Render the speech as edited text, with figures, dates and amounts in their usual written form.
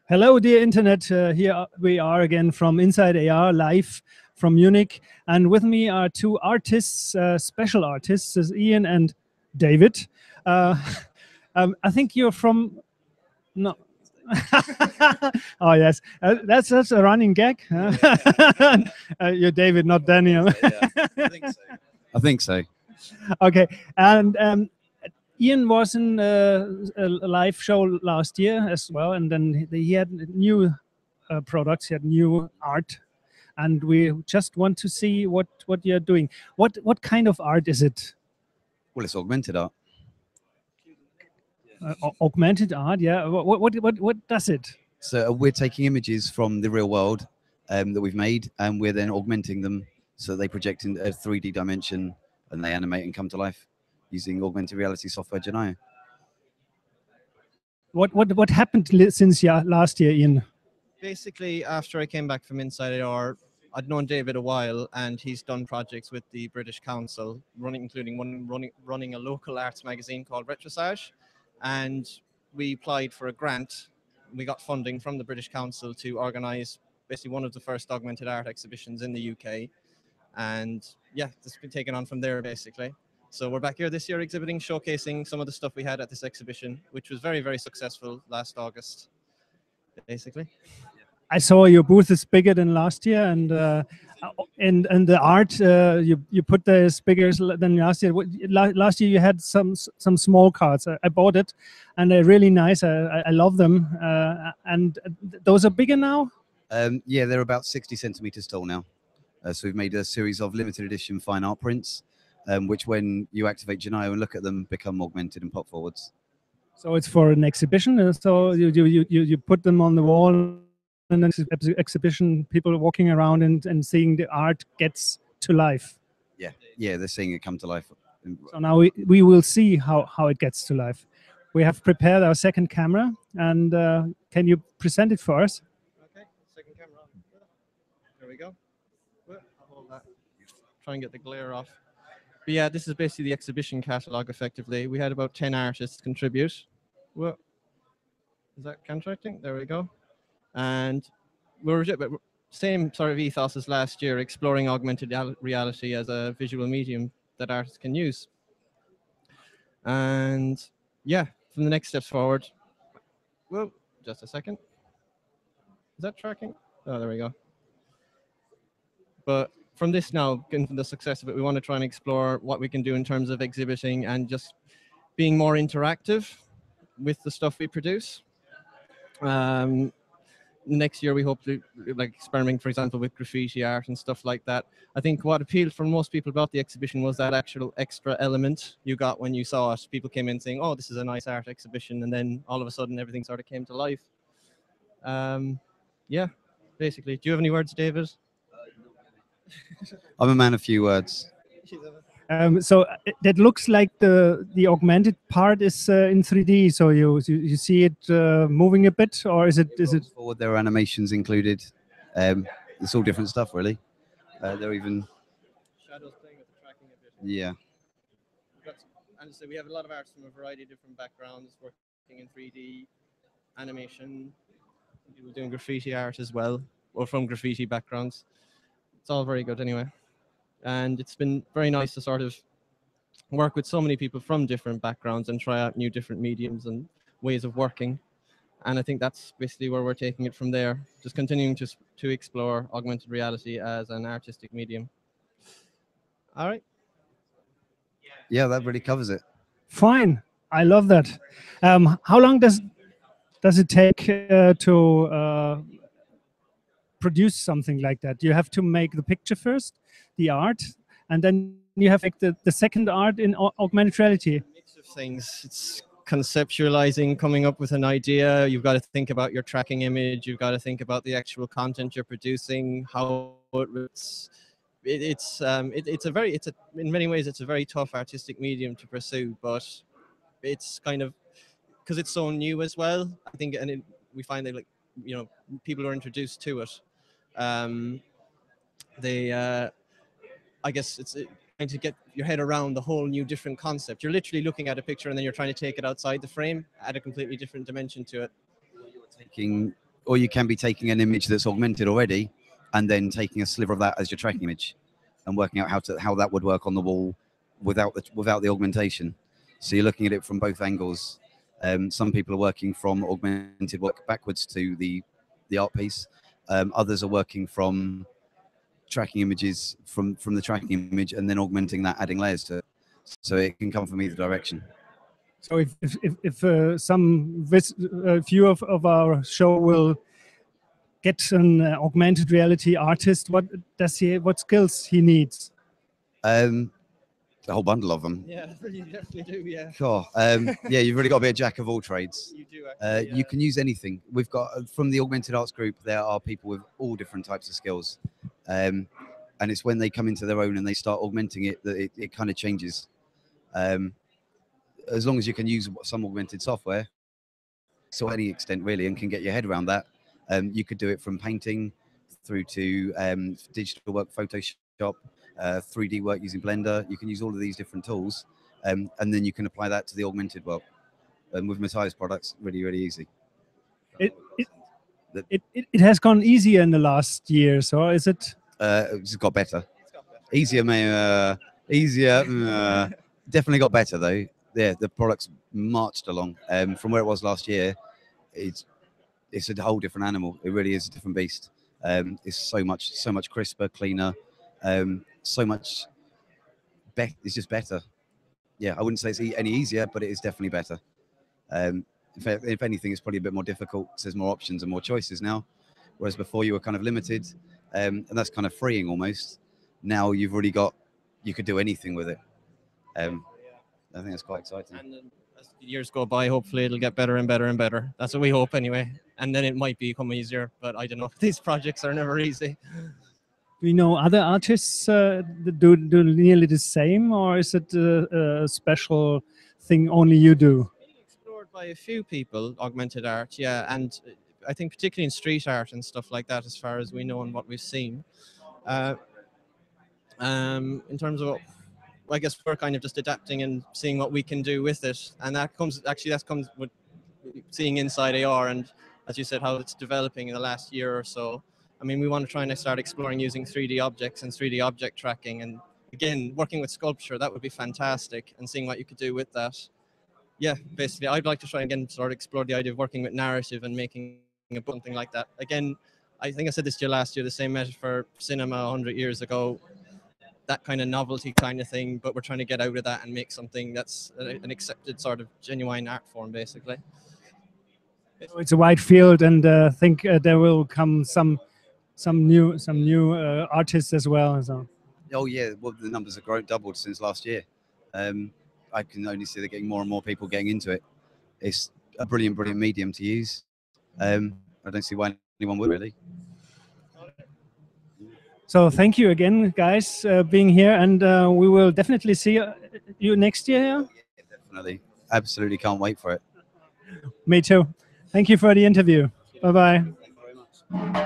Hello, dear internet. Here we are again from Inside AR, live from Munich. And with me are two artists, special artists, is Ian and David. Uh, I think you're from... No. Oh, yes. That's a running gag. You're David, not Daniel. Yeah, I think so. I think so. Okay. And Ian was in a live show last year as well, and then he had new products, he had new art, and we just want to see what you're doing. What kind of art is it? Well, it's augmented art. Augmented art, yeah. What does it? So we're taking images from the real world that we've made, and we're then augmenting them so they project in a 3D dimension and they animate and come to life using augmented reality software Genio. What happened since last year, Ian? Basically, after I came back from Inside AR, I'd known David a while, and he's done projects with the British Council, including one running a local arts magazine called Retrosage, and we applied for a grant. We got funding from the British Council to organise basically one of the first augmented art exhibitions in the UK, and yeah, it's been taken on from there basically. So we're back here this year exhibiting, showcasing some of the stuff we had at this exhibition, which was very, very successful last August, basically. I saw your booth is bigger than last year, and the art you put there is bigger than last year. Last year you had some small cards. I bought it, and they're really nice. I love them. And those are bigger now. Yeah, they're about 60 centimeters tall now. So we've made a series of limited edition fine art prints, which when you activate Genio and look at them, become augmented and pop forwards. So it's for an exhibition. So you put them on the wall. And then exhibition, people walking around and seeing the art gets to life. Yeah, they're seeing it come to life. So now we will see how it gets to life. We have prepared our second camera, and can you present it for us? Okay, second camera on. There we go. I'll hold that. Try and get the glare off. But yeah, this is basically the exhibition catalogue, effectively. We had about 10 artists contribute. Well, is that contracting? There we go. And we're same sort of ethos as last year, exploring augmented reality as a visual medium that artists can use. And yeah, from the next steps forward, well, just a second. Is that tracking? Oh, there we go. But from this now, given the success of it, we want to try and explore what we can do in terms of exhibiting and just being more interactive with the stuff we produce. Next year we hope to experiment, for example, with graffiti art and stuff like that. I think what appealed for most people about the exhibition was that actual extra element you got when you saw it. People came in saying, oh, this is a nice art exhibition, and then all of a sudden everything sort of came to life. Yeah, basically. Do you have any words, David? I'm a man of few words. So that looks like the augmented part is in 3D. So you see it moving a bit, or is it forward? There are animations included. It's all different stuff, really. There are even shadows playing with the tracking a bit. Yeah. And so we have a lot of artists from a variety of different backgrounds working in 3D animation. People doing graffiti art as well, or from graffiti backgrounds. It's all very good anyway. And it's been very nice to sort of work with so many people from different backgrounds and try out new different mediums and ways of working. And I think that's basically where we're taking it from there, just continuing to explore augmented reality as an artistic medium. All right. Yeah, that really covers it. Fine. I love that. How long does it take to produce something like that? You have to make the picture first, the art, and then you have like the second art in augmented reality. A mix of things. It's conceptualizing, coming up with an idea. You've got to think about your tracking image. You've got to think about the actual content you're producing, how it's in many ways it's a very tough artistic medium to pursue, but it's kind of because it's so new as well. I think, and we find that people are introduced to it. I guess it's trying to get your head around the whole new different concept. You're literally looking at a picture and then you're trying to take it outside the frame, add a completely different dimension to it. You're taking or you can be taking an image that's augmented already, and then taking a sliver of that as your tracking image, and working out how that would work on the wall without the augmentation. So you're looking at it from both angles. Some people are working from augmented work backwards to the art piece. Others are working from tracking images from the tracking image and then augmenting that, adding layers to it. So it can come from either direction. So if some few of our show will get an augmented reality artist, what skills he needs? A whole bundle of them. Yeah, you definitely do. Yeah. Cool. Yeah, you've really got to be a jack of all trades. You do. Actually, You can use anything. We've got from the Augmented Arts group. There are people with all different types of skills, and it's when they come into their own and they start augmenting it that it kind of changes. As long as you can use some augmented software, to any extent really, and can get your head around that, you could do it from painting through to digital work, Photoshop, 3D work using Blender. You can use all of these different tools, and then you can apply that to the augmented world. And with Matthias products, really, really easy. It has gone easier in the last year, so is it? It's got better. Easier, definitely got better though. Yeah, the product's marched along. From where it was last year, it's a whole different animal. It really is a different beast. It's so much crisper, cleaner, so much better. It's just better. Yeah, I wouldn't say it's any easier, but it is definitely better. If anything, it's probably a bit more difficult. There's more options and more choices now, whereas before you were kind of limited, and that's kind of freeing almost. Now you've already got, you could do anything with it. I think that's quite exciting. And then as years go by, hopefully it'll get better and better and better. That's what we hope anyway. And then it might become easier, but I don't know. These projects are never easy. Do you know other artists that do nearly the same, or is it a special thing only you do? Explored by a few people, augmented art, yeah, and I think particularly in street art and stuff like that, as far as we know and what we've seen. In terms of, I guess we're kind of just adapting and seeing what we can do with it, and that comes with seeing Inside AR, and as you said, how it's developing in the last year or so. I mean, we want to try and start exploring using 3D objects and 3D object tracking, and again, working with sculpture, that would be fantastic, and seeing what you could do with that. Yeah, basically, I'd like to try again, sort of explore the idea of working with narrative and making something like that. Again, I think I said this to you last year, the same method for cinema 100 years ago, that kind of novelty kind of thing, but we're trying to get out of that and make something that's an accepted sort of genuine art form, basically. It's a wide field, and I think there will come some new artists as well. So. Oh yeah, well the numbers have doubled since last year. I can only see they're getting more and more people getting into it. It's a brilliant medium to use. I don't see why anyone would really. So thank you again, guys, being here, and we will definitely see you next year. Yeah, definitely, absolutely can't wait for it. Me too. Thank you for the interview. Bye bye. Thank you very much.